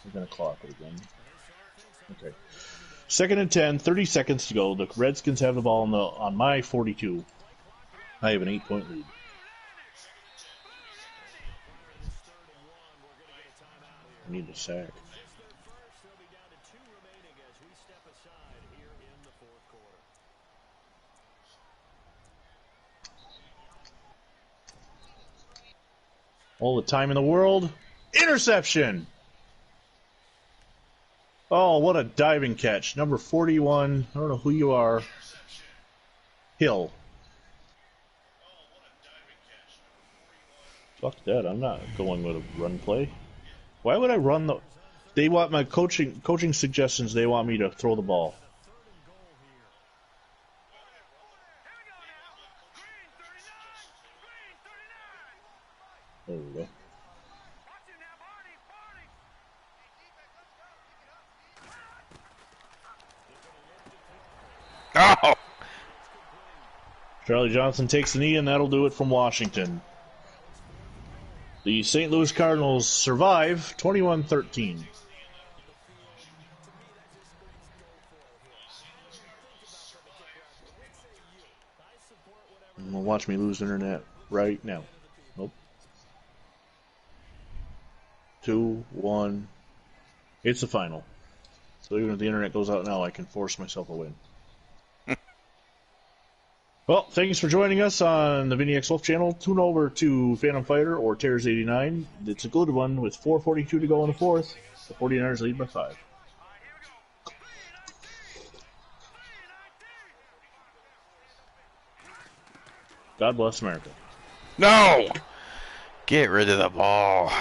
We're going to clock it again. Okay. 2nd and 10, 30 seconds to go. The Redskins have the ball on my 42. I have an 8-point lead. I need a sack. All the time in the world. Interception! Oh, what a diving catch. Number 41, I don't know who you are. Hill. Fuck that, I'm not going with a run play. Why would I run the... They want my coaching suggestions, they want me to throw the ball. There we go. Oh! Charlie Johnson takes the knee, and that'll do it from Washington. The St. Louis Cardinals survive 21-13. Watch me lose internet right now. Nope. 2-1. It's the final. So even if the internet goes out now, I can force myself a win. Well, thanks for joining us on the Vinny X Wolf channel. Tune over to Phantom Fighter or Tears89. It's a good one with 4:42 to go in the fourth. The 49ers lead by 5. God bless America. No! Get rid of the ball.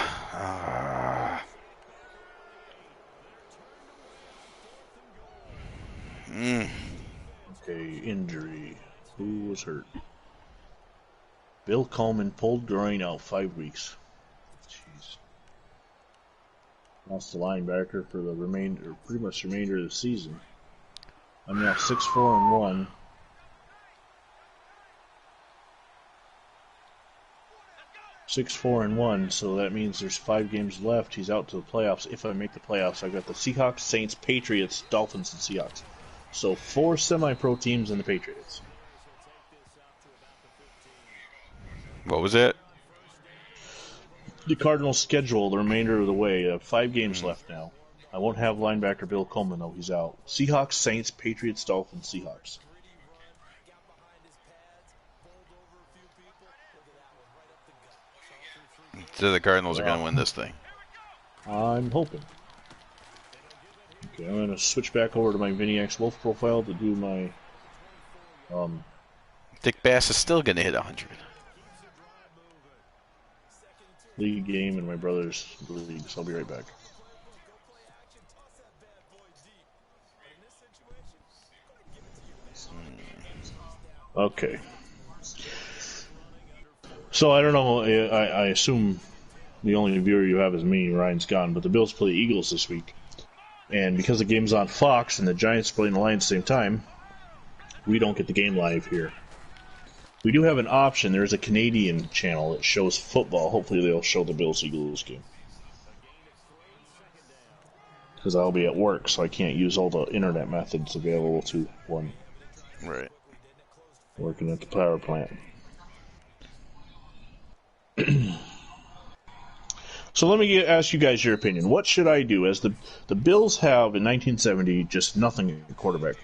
Okay, injury. Who was hurt? Bill Coleman pulled groin out 5 weeks. Jeez. Lost the linebacker for the remainder, pretty much the remainder of the season. I'm now 6-4-1. Six, 4-1, so that means there's 5 games left. He's out to the playoffs. If I make the playoffs, I've got the Seahawks, Saints, Patriots, Dolphins, and Seahawks. So 4 semi-pro teams and the Patriots. What was it? The Cardinals schedule the remainder of the way. 5 games left now. I won't have linebacker Bill Coleman, though. He's out. Seahawks, Saints, Patriots, Dolphins, Seahawks. So the Cardinals are going to win this thing. I'm hoping. Okay, I'm going to switch back over to my Vinny X Wolf profile to do my... Dick Bass is still going to hit 100. League game and my brother's league, so I'll be right back. Okay. So I don't know, I assume the only viewer you have is me, Ryan's gone, but the Bills play the Eagles this week. And because the game's on Fox and the Giants playing the Lions at the same time, we don't get the game live here. We do have an option. There's a Canadian channel that shows football. Hopefully they'll show the Bills-Eagles game. Because I'll be at work, so I can't use all the internet methods available to one. Right. Working at the power plant. So let me ask you guys your opinion. What should I do? As the Bills have in 1970 just nothing at quarterback.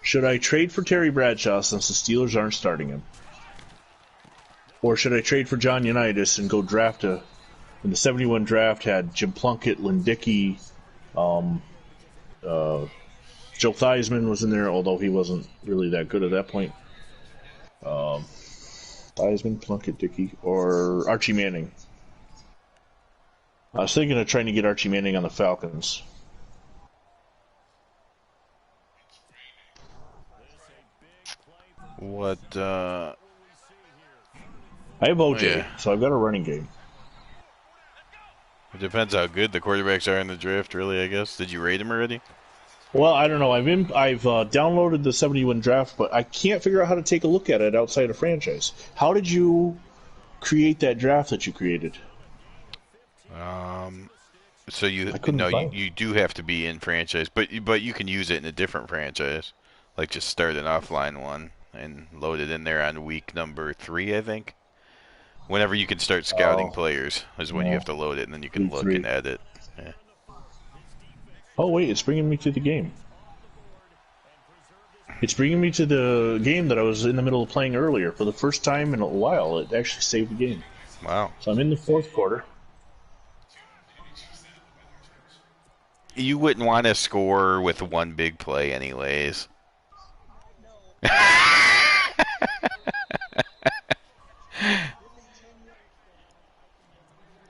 Should I trade for Terry Bradshaw since the Steelers aren't starting him? Or should I trade for John Unitas and go draft in the 71 draft had Jim Plunkett, Lindicki, Joe Theismann was in there, although he wasn't really that good at that point. Theismann, Plunkett, Dickey, or Archie Manning. I was thinking of trying to get Archie Manning on the Falcons. What, I have OJ, so I've got a running game. It depends how good the quarterbacks are in the draft, really, I guess. Did you rate him already? Well, I don't know. I've downloaded the 71 draft, but I can't figure out how to take a look at it outside of franchise. How did you create that draft that you created? So you do have to be in franchise, but you can use it in a different franchise, like just start an offline one and load it in there on week number 3, I think. Whenever you can start scouting players is when you have to load it, and then you can week look 3. and edit. Yeah. Oh wait, it's bringing me to the game. It's bringing me to the game that I was in the middle of playing earlier. For the first time in a while, it actually saved the game. Wow. So I'm in the fourth quarter. You wouldn't want to score with one big play, anyways.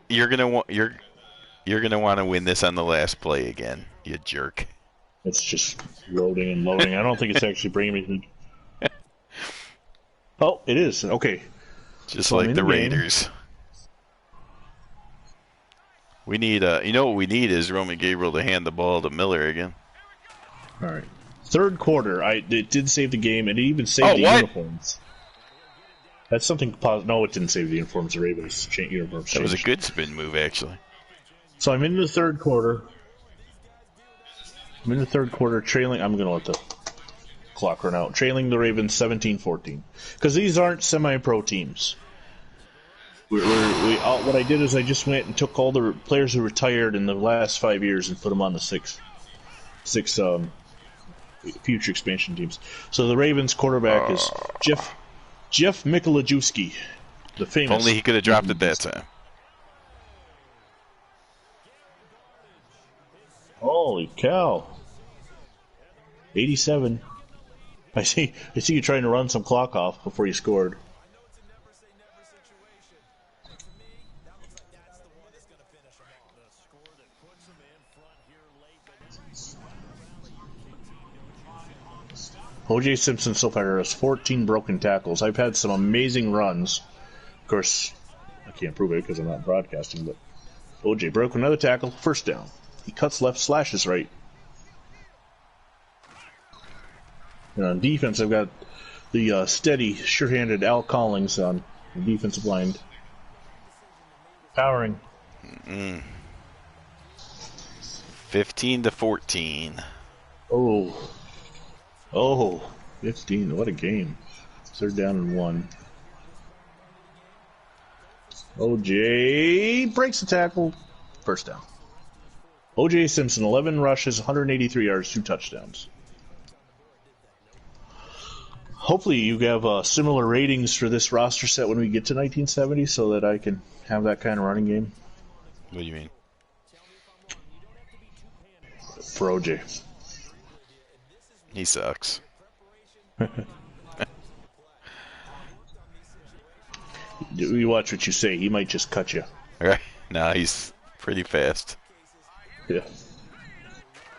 You're gonna want to win this on the last play again, you jerk. It's just loading and loading. I don't think it's actually bringing me. Oh, it is. Okay. Just so like the Raiders. We need you know what we need is Roman Gabriel to hand the ball to Miller again. All right. Third quarter, it did save the game, and it even saved the uniforms. That's something positive. No, it didn't save the uniforms. The Ravens uniforms changed. That was a good spin move, actually. So I'm in the third quarter. Trailing. I'm going to let the clock run out. Trailing the Ravens 17-14. Because these aren't semi-pro teams. What I did is I just went and took all the players who retired in the last 5 years and put them on the six future expansion teams. So the Ravens quarterback is Jeff Mikolajewski, the famous. If only he could have dropped it that time. Holy cow! 87. I see you trying to run some clock off before you scored. O.J. Simpson so far has 14 broken tackles. I've had some amazing runs. Of course, I can't prove it because I'm not broadcasting, but O.J. broke another tackle, first down. He cuts left, slashes right. And on defense, I've got the steady, sure-handed Al Collins on the defensive line. Powering. 15-14. Oh, 15. What a game. Third down and 1. O.J. breaks the tackle. First down. O.J. Simpson, 11 rushes, 183 yards, 2 touchdowns. Hopefully you have similar ratings for this roster set when we get to 1970 so that I can have that kind of running game. What do you mean? For O.J. He sucks. You watch what you say. He might just cut you. Right? No, he's pretty fast. Yeah.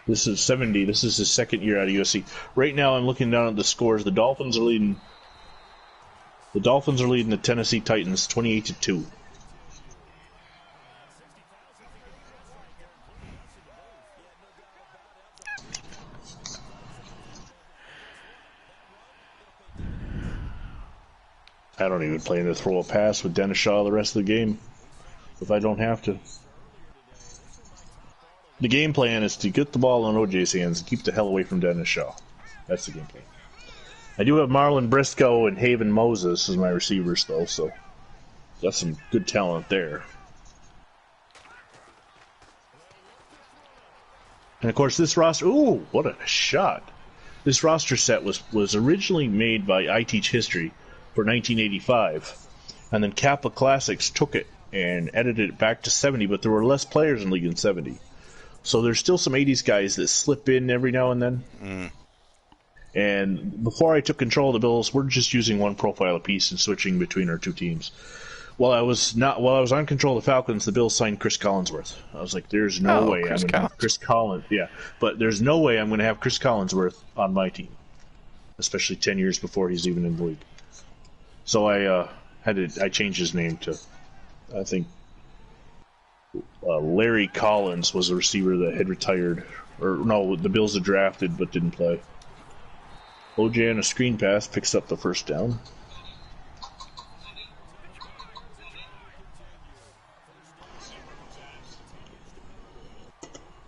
This is 70. This is his second year out of USC. Right now, I'm looking down at the scores. The Dolphins are leading. The Tennessee Titans 28-2. I don't even plan to throw a pass with Dennis Shaw the rest of the game if I don't have to. The game plan is to get the ball in OJ's hands and keep the hell away from Dennis Shaw. That's the game plan. I do have Marlon Briscoe and Haven Moses as my receivers, though, so got some good talent there. And of course, this roster. Ooh, what a shot! This roster set was originally made by I Teach History for 1985, and then Kappa Classics took it and edited it back to 70, but there were less players in the league in 70. So there's still some 80s guys that slip in every now and then. And before I took control of the Bills, we're just using one profile apiece and switching between our two teams. While I was on control of the Falcons, the Bills signed Chris Collinsworth. I was like, there's no way I'm going to have Chris Collins. Yeah, but there's no way I'm going to have Chris Collinsworth on my team, especially 10 years before he's even in the league. So I changed his name to, I think, Larry Collins was a receiver that had retired. Or no, the Bills had drafted but didn't play. OJ on a screen pass picks up the first down.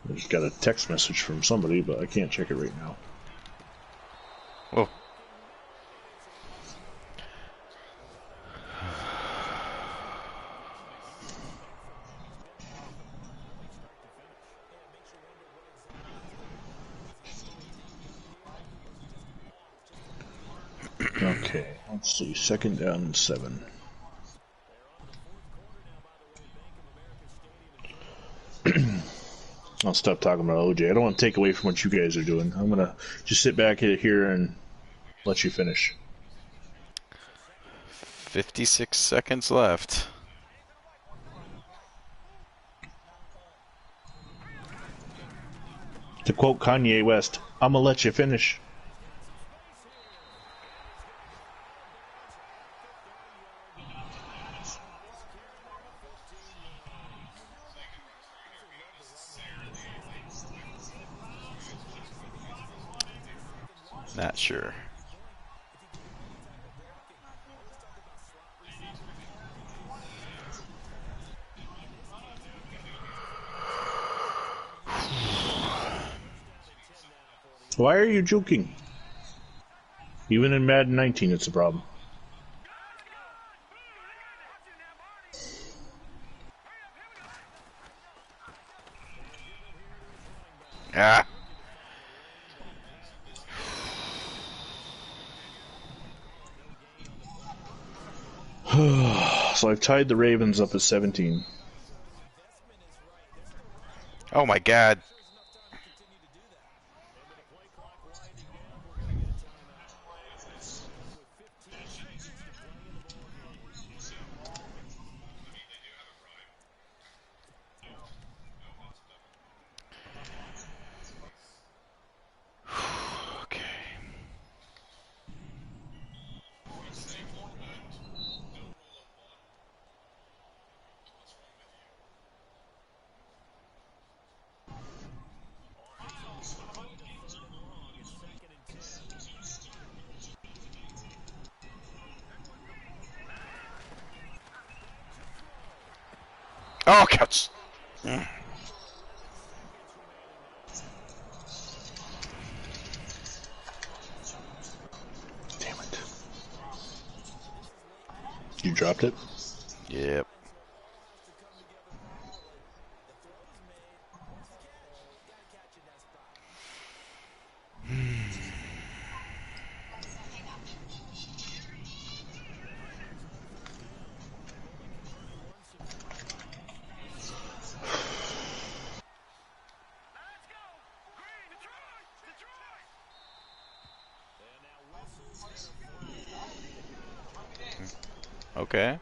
I just got a text message from somebody, but I can't check it right now. Oh. Okay, let's see. Second down and 7. I'll stop talking about OJ. I don't want to take away from what you guys are doing. I'm gonna just sit back here and let you finish. 56 seconds left. To quote Kanye West, I'm gonna let you finish. Not sure. Why are you joking? Even in Madden 19, it's a problem. Ah. So I've tied the Ravens up at 17. Oh my God. Okay. Oh, cuts. Damn it. You dropped it? Yep. Okay.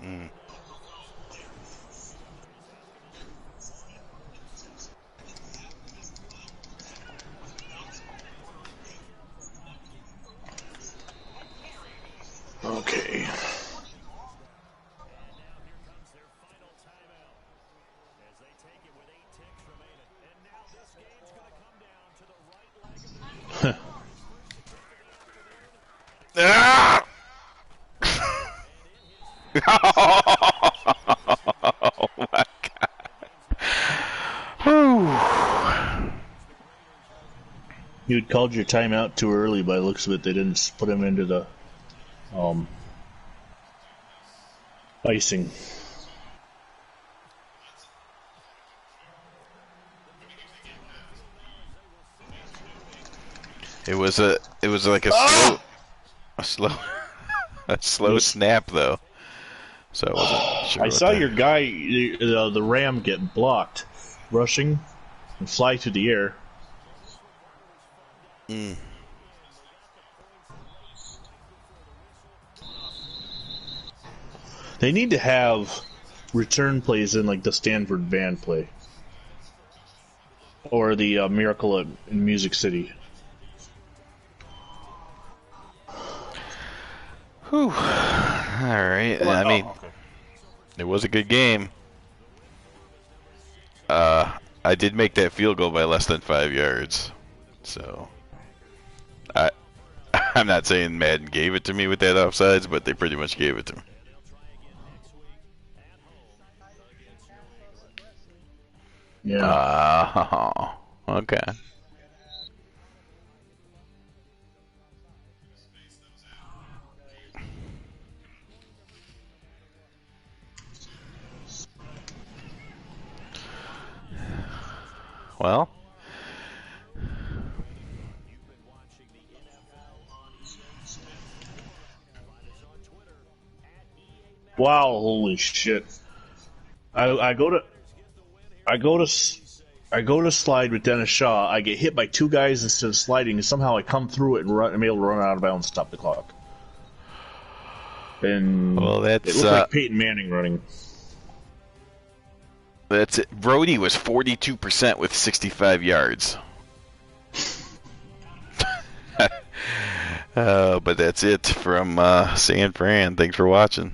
Mm. Okay. Ah! Oh my God. Whew. You'd called your timeout too early by the looks of it. They didn't put him into the icing. It was like a slow a slow snap though. So I wasn't sure I what saw that. your guy, the Ram, get blocked, rushing and fly through the air. Mm. They need to have return plays in like the Stanford band play or the Miracle in Music City. Whew. All right. I mean, it was a good game. I did make that field goal by less than 5 yards. So, I I'm not saying Madden gave it to me with that offsides, but they pretty much gave it to me. Yeah. Okay. Well, Wow, holy shit. I go to I go to I go to slide with Dennis Shaw. I get hit by two guys instead of sliding, and somehow I come through it and I'm able to run out of bounds and stop the clock. And well, it that's looked like Peyton Manning running. that's it. Brody was 42% with 65 yards. But that's it from San Fran. Thanks for watching.